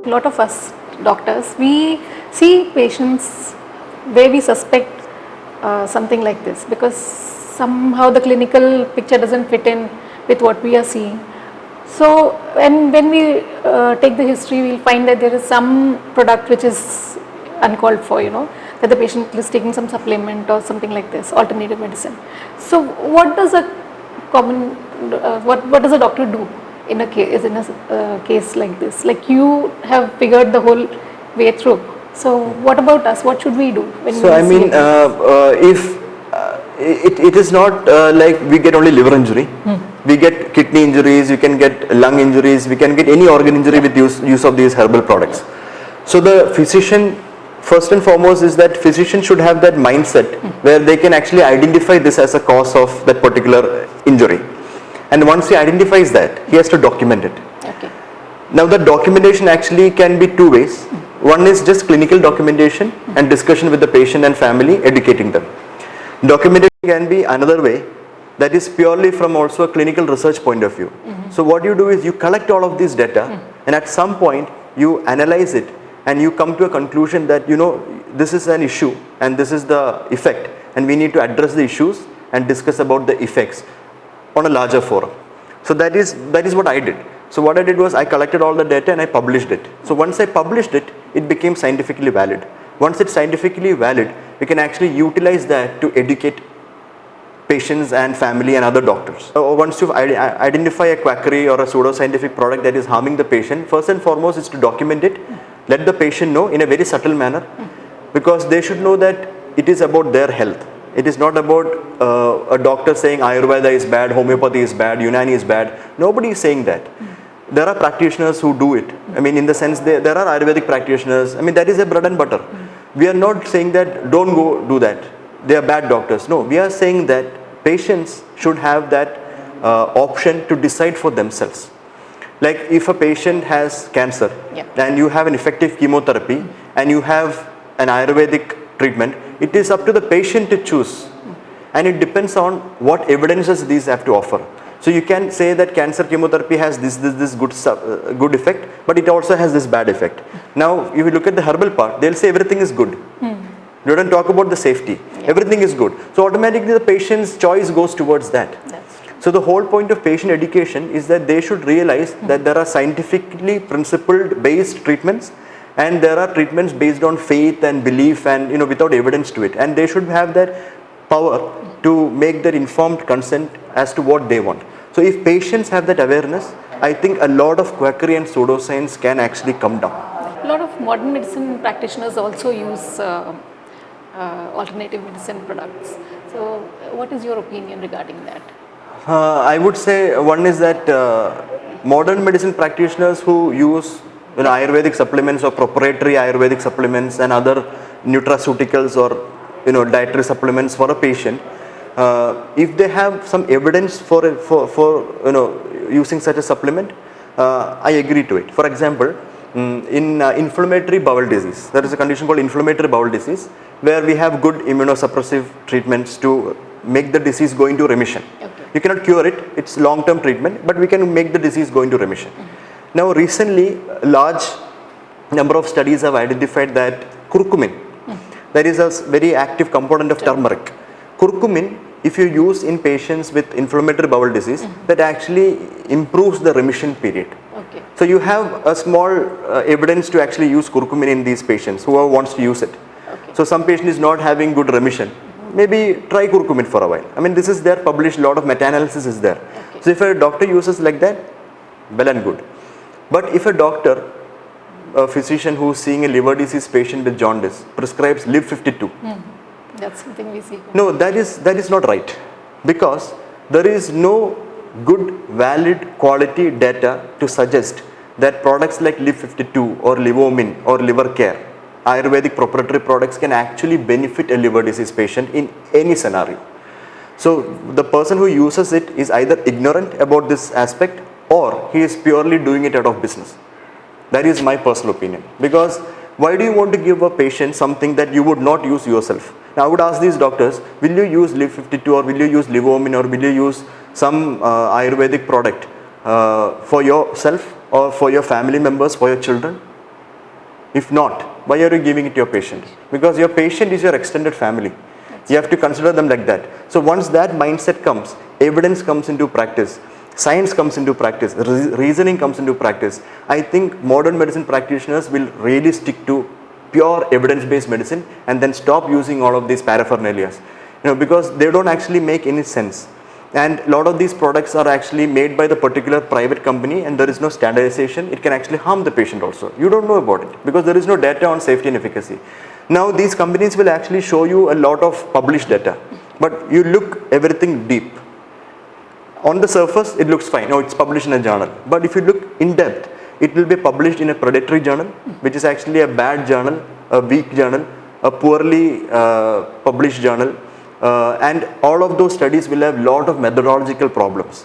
lot of us doctors, we see patients where we suspect something like this because somehow the clinical picture doesn't fit in with what we are seeing. So when we take the history, we'll find that there is some product which is uncalled for, that the patient is taking some supplement or something like this, alternative medicine. So what does a what does a doctor do in a case like this? Like you have figured the whole way through. So what about us? What should we do when So I mean, if it is not like we get only liver injury, we get kidney injuries, you can get lung injuries, we can get any organ injury with use of these herbal products. So the physician, first and foremost, is that physician should have that mindset where they can actually identify this as a cause of that particular injury. And once he identifies that, he has to document it. Okay. Now the documentation actually can be two ways. One is just clinical documentation and discussion with the patient and family, educating them. Documentation can be another way, that is purely from also a clinical research point of view. So what you do is you collect all of this data and at some point you analyze it and you come to a conclusion that this is an issue and this is the effect and we need to address the issues and discuss about the effects on a larger forum. So that is what I did. So what I did was I collected all the data and I published it. So once I published it, it became scientifically valid. Once it's scientifically valid, we can actually utilize that to educate patients and family and other doctors. So once you identify a quackery or a pseudoscientific product that is harming the patient, first and foremost is to document it, let the patient know in a very subtle manner, because they should know that it is about their health. It is not about a doctor saying Ayurveda is bad, homeopathy is bad, Unani is bad. Nobody is saying that. There are practitioners who do it. I mean, in the sense there are Ayurvedic practitioners. I mean, that is a bread and butter. We are not saying that don't go do that. They are bad doctors. No, we are saying that patients should have that option to decide for themselves. Like if a patient has cancer and you have an effective chemotherapy and you have an Ayurvedic treatment, it is up to the patient to choose. And it depends on what evidences these have to offer. So you can say that cancer chemotherapy has this good effect, but it also has this bad effect. Now, if you look at the herbal part, they'll say everything is good. They don't talk about the safety. Everything is good. So automatically the patient's choice goes towards that. So the whole point of patient education is that they should realize that there are scientifically principled based treatments and there are treatments based on faith and belief and without evidence to it, and they should have that power to make their informed consent as to what they want. So if patients have that awareness, I think a lot of quackery and pseudoscience can actually come down. A lot of modern medicine practitioners also use alternative medicine products. So what is your opinion regarding that? I would say one is that modern medicine practitioners who use Ayurvedic supplements or proprietary Ayurvedic supplements and other nutraceuticals or dietary supplements for a patient, if they have some evidence for using such a supplement, I agree to it. For example, in inflammatory bowel disease, there is a condition called inflammatory bowel disease where we have good immunosuppressive treatments to make the disease go into remission. You cannot cure it, it's long-term treatment, but we can make the disease go into remission. Now recently, a large number of studies have identified that curcumin, that is a very active component of turmeric. Curcumin, if you use in patients with inflammatory bowel disease, that actually improves the remission period. So you have a small evidence to actually use curcumin in these patients, whoever wants to use it. So some patient is not having good remission, maybe try curcumin for a while. I mean, this is there, published, a lot of meta-analysis is there. So if a doctor uses like that, well and good. But if a doctor, a physician who is seeing a liver disease patient with jaundice prescribes Liv 52, that's something we see. No, that is not right, because there is no good, valid, quality data to suggest that products like Liv 52 or Livomin or Liver Care, Ayurvedic proprietary products, can actually benefit a liver disease patient in any scenario. So the person who uses it is either ignorant about this aspect or he is purely doing it out of business. That is my personal opinion. Because why do you want to give a patient something that you would not use yourself? Now I would ask these doctors, will you use Liv 52 or will you use Livomin or will you use some Ayurvedic product for yourself or for your family members, for your children? If not, why are you giving it to your patient? Because your patient is your extended family. You have to consider them like that. So once that mindset comes, evidence comes into practice, science comes into practice, reasoning comes into practice. I think modern medicine practitioners will really stick to pure evidence-based medicine and then stop using all of these paraphernalias. Because they don't actually make any sense. And a lot of these products are actually made by the particular private company and there is no standardization. It can actually harm the patient also. You don't know about it because there is no data on safety and efficacy. Now these companies will actually show you a lot of published data, but you look everything deep. On the surface, it looks fine. No, it's published in a journal. But if you look in depth, it will be published in a predatory journal, which is actually a bad journal, a weak journal, a poorly published journal. And all of those studies will have a lot of methodological problems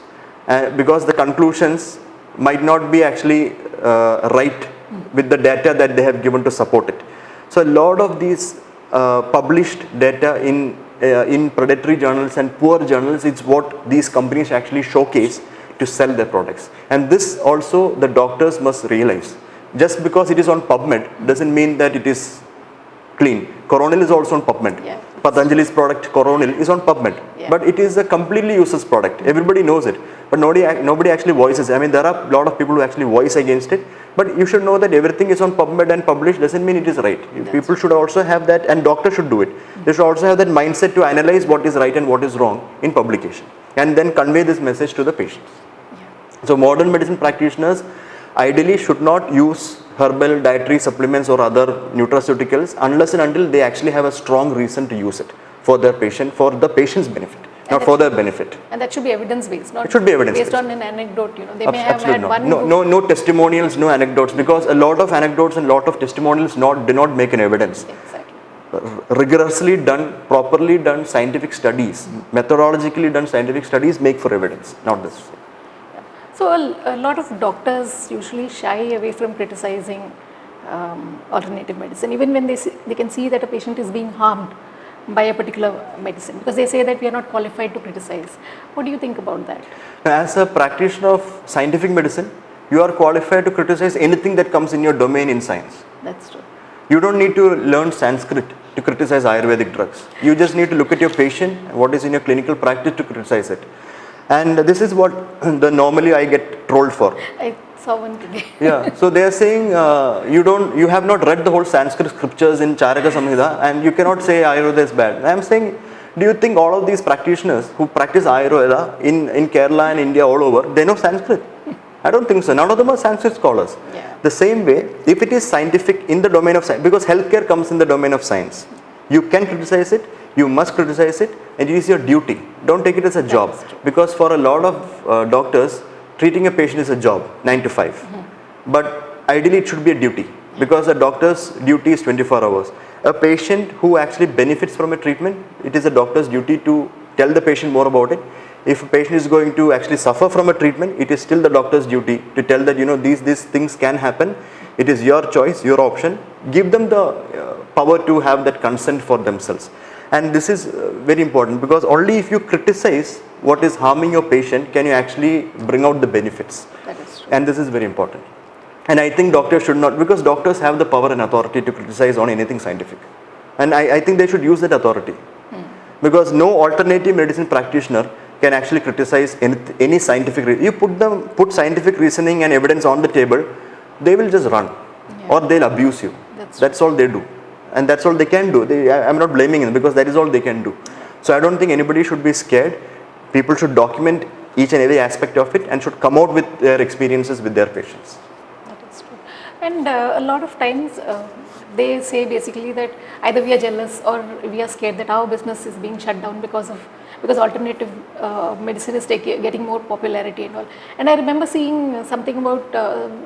because the conclusions might not be actually right with the data that they have given to support it. So a lot of these published data in predatory journals and poor journals is what these companies actually showcase to sell their products. And this also the doctors must realize. Just because it is on PubMed doesn't mean that it is clean. Coronil is also on PubMed. Yeah. Patanjali's product Coronil is on PubMed, but it is a completely useless product. Everybody knows it, but nobody actually voices. I mean, there are a lot of people who actually voice against it, but you should know that everything is on PubMed and published doesn't mean it is right. People should also have that, and doctors should do it. They should also have that mindset to analyze what is right and what is wrong in publication, and then convey this message to the patients. So modern medicine practitioners ideally should not use herbal dietary supplements or other nutraceuticals unless and until they actually have a strong reason to use it for their patient, for the patient's benefit, not for their benefit. And that should be evidence-based, not it should be evidence-based. based on an anecdote. They may have had one. No testimonials, no anecdotes, because a lot of anecdotes and lot of testimonials do not make an evidence. Exactly. Rigorously done, properly done scientific studies, methodologically done scientific studies make for evidence, not this. So a lot of doctors usually shy away from criticizing alternative medicine, even when they can see that a patient is being harmed by a particular medicine, because they say that we are not qualified to criticize. What do you think about that? As a practitioner of scientific medicine, you are qualified to criticize anything that comes in your domain in science. That's true. You don't need to learn Sanskrit to criticize Ayurvedic drugs. You just need to look at your patient, what is in your clinical practice to criticize it. And this is what normally I get trolled for. I saw one today. Yeah, so they are saying you have not read the whole Sanskrit scriptures in Charaka Samhita and you cannot say Ayurveda is bad. I am saying, do you think all of these practitioners who practice Ayurveda in Kerala and India all over, they know Sanskrit? I don't think so. None of them are Sanskrit scholars. Yeah. The same way, if it is scientific in the domain of science, because healthcare comes in the domain of science, you can criticize it, you must criticize it, and it is your duty. Don't take it as a job, because for a lot of doctors, treating a patient is a job, 9 to 5. But ideally it should be a duty, because a doctor's duty is 24 hours. A patient who actually benefits from a treatment, it is a doctor's duty to tell the patient more about it. If a patient is going to actually suffer from a treatment, it is still the doctor's duty to tell that these things can happen. It is your choice, your option. Give them the power to have that consent for themselves. And this is very important, because only if you criticize what is harming your patient can you actually bring out the benefits. That is true. And this is very important. And I think doctors should not, because doctors have the power and authority to criticize on anything scientific. And I think they should use that authority. Because no alternative medicine practitioner can actually criticize any scientific. You put scientific reasoning and evidence on the table, they will just run, or they'll abuse you. That's all they do. And that's all they can do. I'm not blaming them, because that is all they can do. So I don't think anybody should be scared. People should document each and every aspect of it and should come out with their experiences with their patients. That is true. And a lot of times they say basically that either we are jealous or we are scared that our business is being shut down because alternative medicine is getting more popularity and all. And I remember seeing something about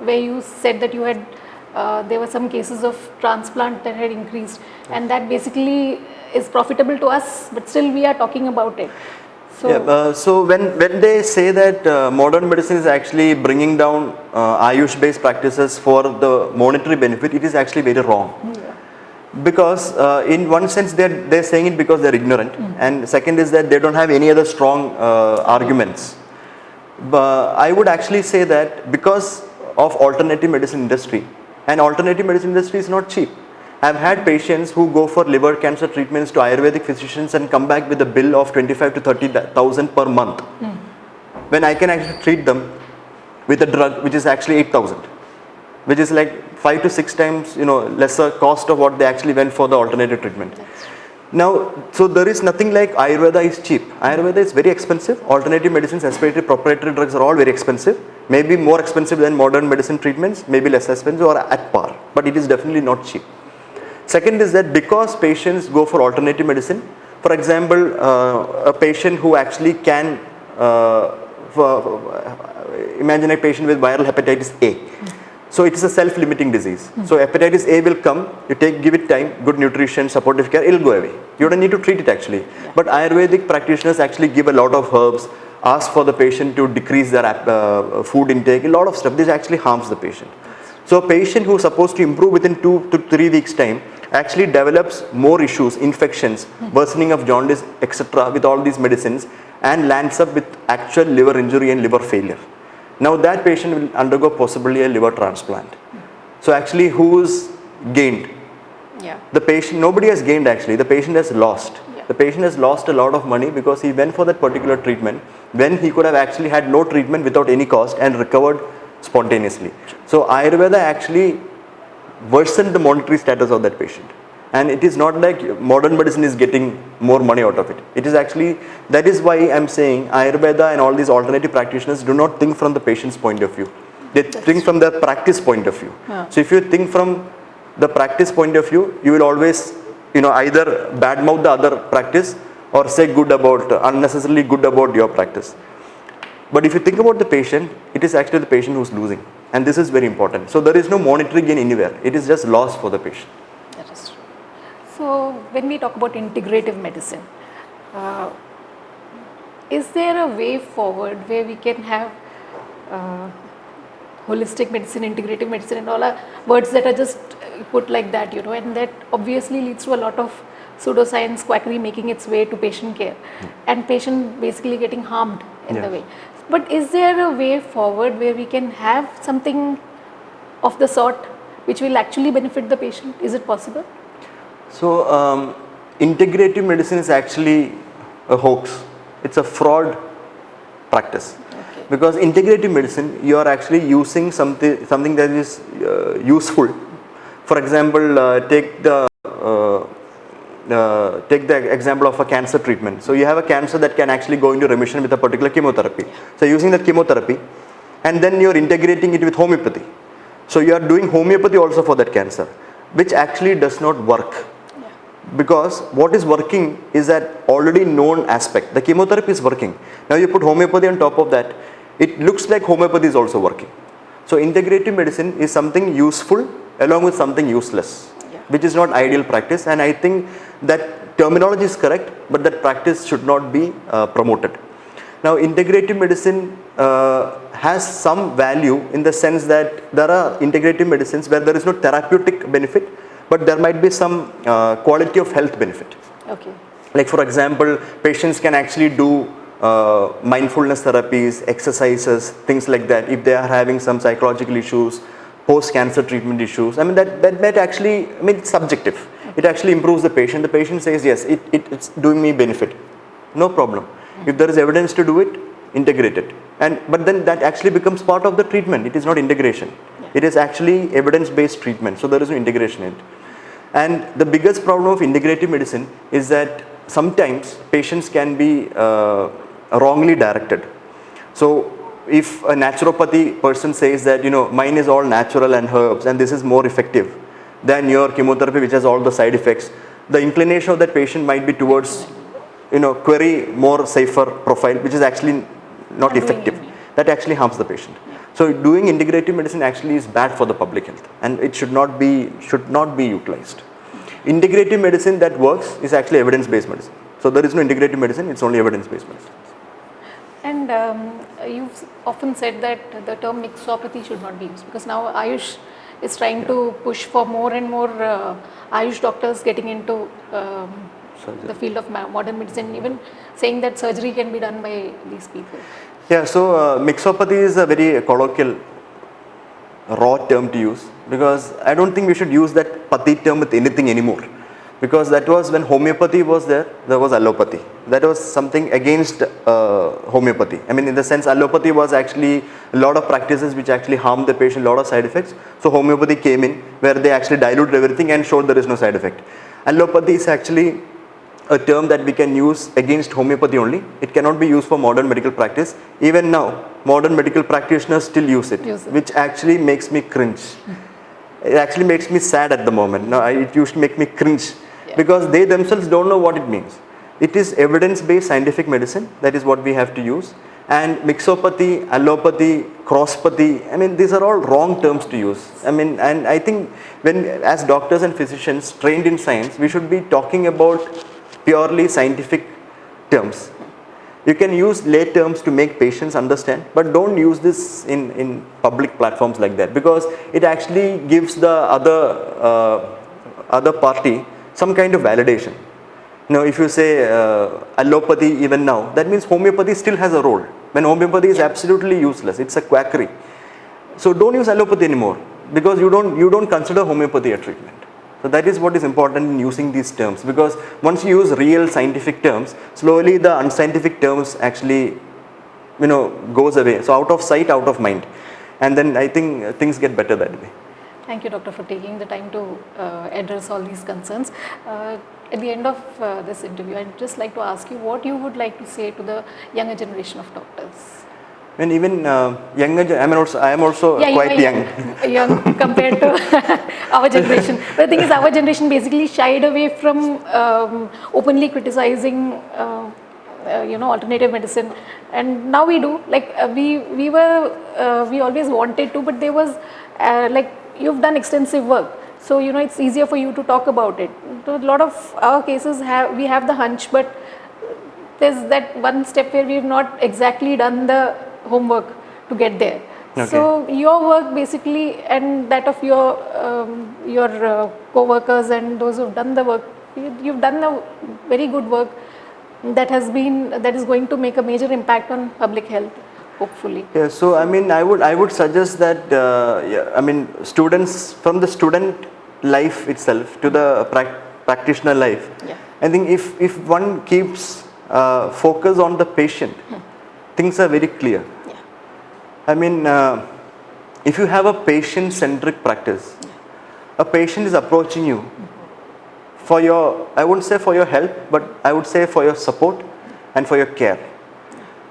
where you said that you had there were some cases of transplant that had increased, and that basically is profitable to us, but still we are talking about it. So, so when they say that modern medicine is actually bringing down Ayush based practices for the monetary benefit, it is actually very wrong. Because in one sense they're saying it because they're ignorant, and second is that they don't have any other strong arguments. But I would actually say that because of alternative medicine industry, And alternative medicine industry is not cheap. I've had patients who go for liver cancer treatments to Ayurvedic physicians and come back with a bill of 25 to 30,000 per month. When I can actually treat them with a drug which is actually 8,000, which is like 5 to 6 times, lesser cost of what they actually went for the alternative treatment. Now, so there is nothing like Ayurveda is cheap. Ayurveda is very expensive. Alternative medicines, especially proprietary drugs, are all very expensive. Maybe more expensive than modern medicine treatments, maybe less expensive or at par, but it is definitely not cheap. Second is that because patients go for alternative medicine, for example, a patient who actually can, imagine a patient with viral hepatitis A. So it is a self-limiting disease. So hepatitis A will come, give it time, good nutrition, supportive care, it will go away. You don't need to treat it actually. Yeah. But Ayurvedic practitioners actually give a lot of herbs, ask for the patient to decrease their food intake, a lot of stuff. This actually harms the patient. So a patient who is supposed to improve within 2 to 3 weeks time actually develops more issues, infections, worsening of jaundice, etc. with all these medicines and lands up with actual liver injury and liver failure. Now that patient will undergo possibly a liver transplant. So actually who's gained? Yeah. The patient, nobody has gained actually, the patient has lost. Yeah. The patient has lost a lot of money because he went for that particular treatment when he could have actually had no treatment without any cost and recovered spontaneously. So Ayurveda actually worsened the monetary status of that patient. And it is not like modern medicine is getting more money out of it. It is actually, that is why I'm saying Ayurveda and all these alternative practitioners do not think from the patient's point of view. They think from the practice point of view. Yeah. So if you think from the practice point of view, you will always, either badmouth the other practice or say unnecessarily good about your practice. But if you think about the patient, it is actually the patient who's losing. And this is very important. So there is no monetary gain anywhere. It is just loss for the patient. That is true. So when we talk about integrative medicine, is there a way forward where we can have holistic medicine, integrative medicine and all are words that are just put like that, and that obviously leads to a lot of pseudoscience quackery making its way to patient care and patient basically getting harmed in the way. But is there a way forward where we can have something of the sort which will actually benefit the patient? Is it possible? So integrative medicine is actually a hoax. It's a fraud practice. Okay. Because integrative medicine, you are actually using something that is useful. For example, take the example of a cancer treatment. So you have a cancer that can actually go into remission with a particular chemotherapy. So using that chemotherapy and then you're integrating it with homeopathy. So you are doing homeopathy also for that cancer, which actually does not work. Because what is working is that already known aspect. The chemotherapy is working. Now you put homeopathy on top of that, it looks like homeopathy is also working. So integrative medicine is something useful along with something useless, which is not ideal practice, and I think that terminology is correct, but that practice should not be promoted. Now integrative medicine has some value in the sense that there are integrative medicines where there is no therapeutic benefit, but there might be some quality of health benefit. Okay. Like for example, patients can actually do mindfulness therapies, exercises, things like that if they are having some psychological issues, post-cancer treatment issues. I mean that actually, it's subjective. Okay. It actually improves the patient. The patient says, yes, it's doing me benefit. No problem. If there is evidence to do it, integrate it. But then that actually becomes part of the treatment. It is not integration. Yeah. It is actually evidence-based treatment. So there is no integration in it. And the biggest problem of integrative medicine is that sometimes patients can be wrongly directed. So if a naturopathy person says that, mine is all natural and herbs and this is more effective than your chemotherapy which has all the side effects, the inclination of that patient might be towards, query more safer profile, which is actually not effective. That actually harms the patient. Yeah. So doing integrative medicine actually is bad for the public health and it should not be utilized. Integrative medicine that works is actually evidence-based medicine. So there is no integrative medicine, it's only evidence-based medicine. And you've often said that the term mixopathy should not be used because now Ayush is trying to push for more and more Ayush doctors getting into the field of modern medicine, even saying that surgery can be done by these people. Yeah, so mixopathy is a very colloquial raw term to use, because I don't think we should use that pati term with anything anymore, because that was when homeopathy was there was allopathy. That was something against homeopathy. I mean, in the sense, allopathy was actually a lot of practices which actually harmed the patient, a lot of side effects. So homeopathy came in where they actually diluted everything and showed there is no side effect. Allopathy is actually a term that we can use against homeopathy only. It cannot be used for modern medical practice. Even now, modern medical practitioners still use it, which actually makes me cringe. It actually makes me sad at the moment. No, it used to make me cringe, because they themselves don't know what it means. It is evidence-based scientific medicine. That is what we have to use. And mixopathy, allopathy, crosspathy, I mean, these are all wrong terms to use. I mean, and I think when, as doctors and physicians trained in science, we should be talking about purely scientific terms. You can use lay terms to make patients understand, but don't use this in public platforms like that, because it actually gives the other party some kind of validation. Now, if you say allopathy even now, that means homeopathy still has a role, when homeopathy is absolutely useless. It's a quackery. So don't use allopathy anymore, because you don't consider homeopathy a treatment. So that is what is important in using these terms, because once you use real scientific terms, slowly the unscientific terms actually, goes away. So out of sight, out of mind, and then I think things get better that way. Thank you, doctor, for taking the time to address all these concerns. At the end of this interview, I'd just like to ask you what you would like to say to the younger generation of doctors. And even younger, I am also quite young. Young compared to our generation. But the thing is, our generation basically shied away from openly criticizing, alternative medicine, and now we do. Like we always wanted to, but there was you've done extensive work, so it's easier for you to talk about it. So a lot of our cases we have the hunch, but there's that one step where we've not exactly done the homework to get there. Okay. So your work basically, and that of your co-workers and those who've done the work, you've done a very good work that is going to make a major impact on public health, hopefully. Yeah, so I mean, I would suggest that students, from the student life itself to the practitioner life, I think if one keeps focus on the patient, things are very clear. I mean, if you have a patient-centric practice, a patient is approaching you for your, I wouldn't say for your help, but I would say for your support and for your care.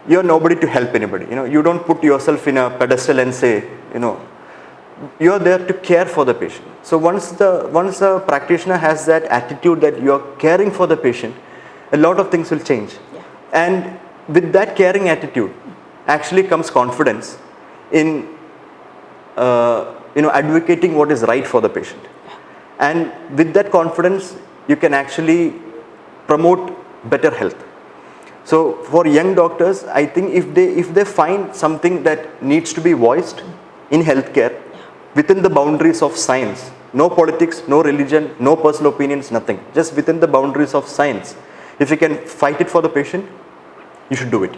You're nobody to help anybody. You don't put yourself in a pedestal and say, you're there to care for the patient. So once a practitioner has that attitude that you're caring for the patient, a lot of things will change. And with that caring attitude actually comes confidence in advocating what is right for the patient. And with that confidence, you can actually promote better health. So for young doctors, I think if they find something that needs to be voiced in healthcare within the boundaries of science, no politics, no religion, no personal opinions, nothing, just within the boundaries of science, if you can fight it for the patient, you should do it.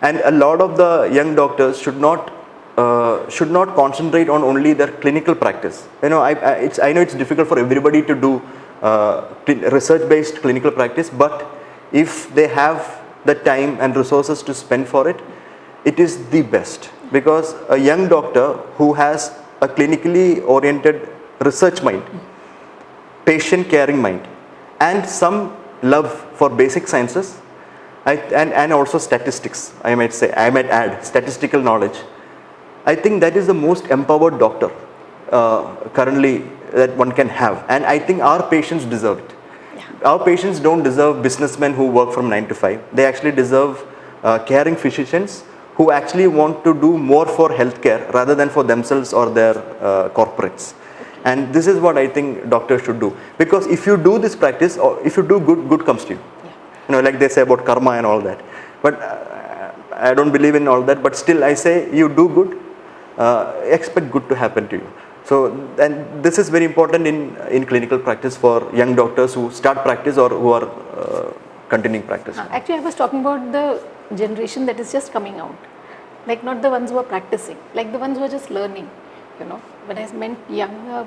And a lot of the young doctors should not concentrate on only their clinical practice. I know it's difficult for everybody to do research-based clinical practice, but if they have the time and resources to spend for it, it is the best. Because a young doctor who has a clinically oriented research mind, patient caring mind, and some love for basic sciences, and also statistics, I might add statistical knowledge, I think that is the most empowered doctor currently that one can have. And I think our patients deserve it. Our patients don't deserve businessmen who work from 9 to 5. They actually deserve caring physicians who actually want to do more for healthcare rather than for themselves or their corporates. And this is what I think doctors should do. Because if you do this practice, or if you do good comes to you. Like they say about karma and all that. But I don't believe in all that. But still I say you do good, expect good to happen to you. So, and this is very important in clinical practice for young doctors who start practice or who are continuing practice. Actually, I was talking about the generation that is just coming out. Like not the ones who are practicing, like the ones who are just learning. when I meant younger.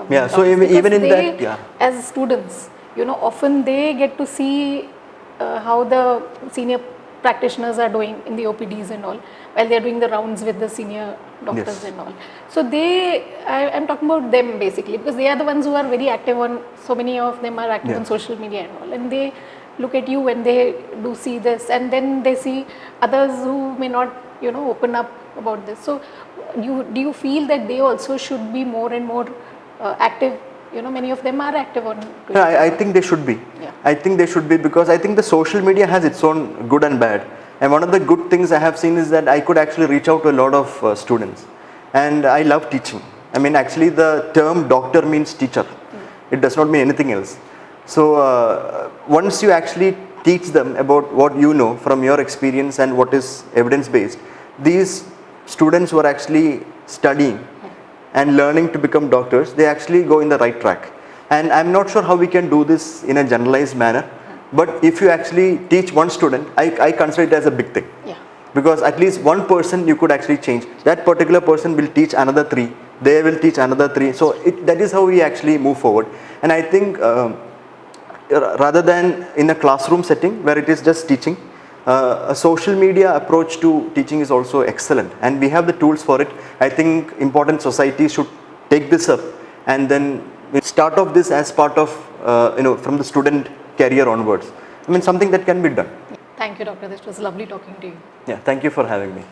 Yeah, so doctors, even because in they, that, yeah. as students, often they get to see how the senior practitioners are doing in the OPDs and all, while they're doing the rounds with the senior doctors Yes. and all. So I'm talking about them basically, because they are the ones who are very active on, so many of them are active Yeah. on social media and all, and they look at you when they do see this, and then they see others who may not, open up about this. So do you feel that they also should be more and more active? Many of them are active on Twitter. Yeah, I think they should be. Yeah. I think they should be, because I think the social media has its own good and bad. And one of the good things I have seen is that I could actually reach out to a lot of students. And I love teaching. I mean, actually the term doctor means teacher. It does not mean anything else. So once you actually teach them about what you know from your experience and what is evidence based, these students who are actually studying and learning to become doctors, they actually go in the right track. And I'm not sure how we can do this in a generalized manner, but if you actually teach one student, I consider it as a big thing. Yeah. Because at least one person you could actually change. That particular person will teach another 3, they will teach another 3. So that is how we actually move forward. And I think rather than in a classroom setting where it is just teaching, a social media approach to teaching is also excellent, and we have the tools for it. I think important societies should take this up and then start off this as part of from the student career onwards. I mean, something that can be done. Thank you, doctor. This was lovely talking to you. Yeah, thank you for having me.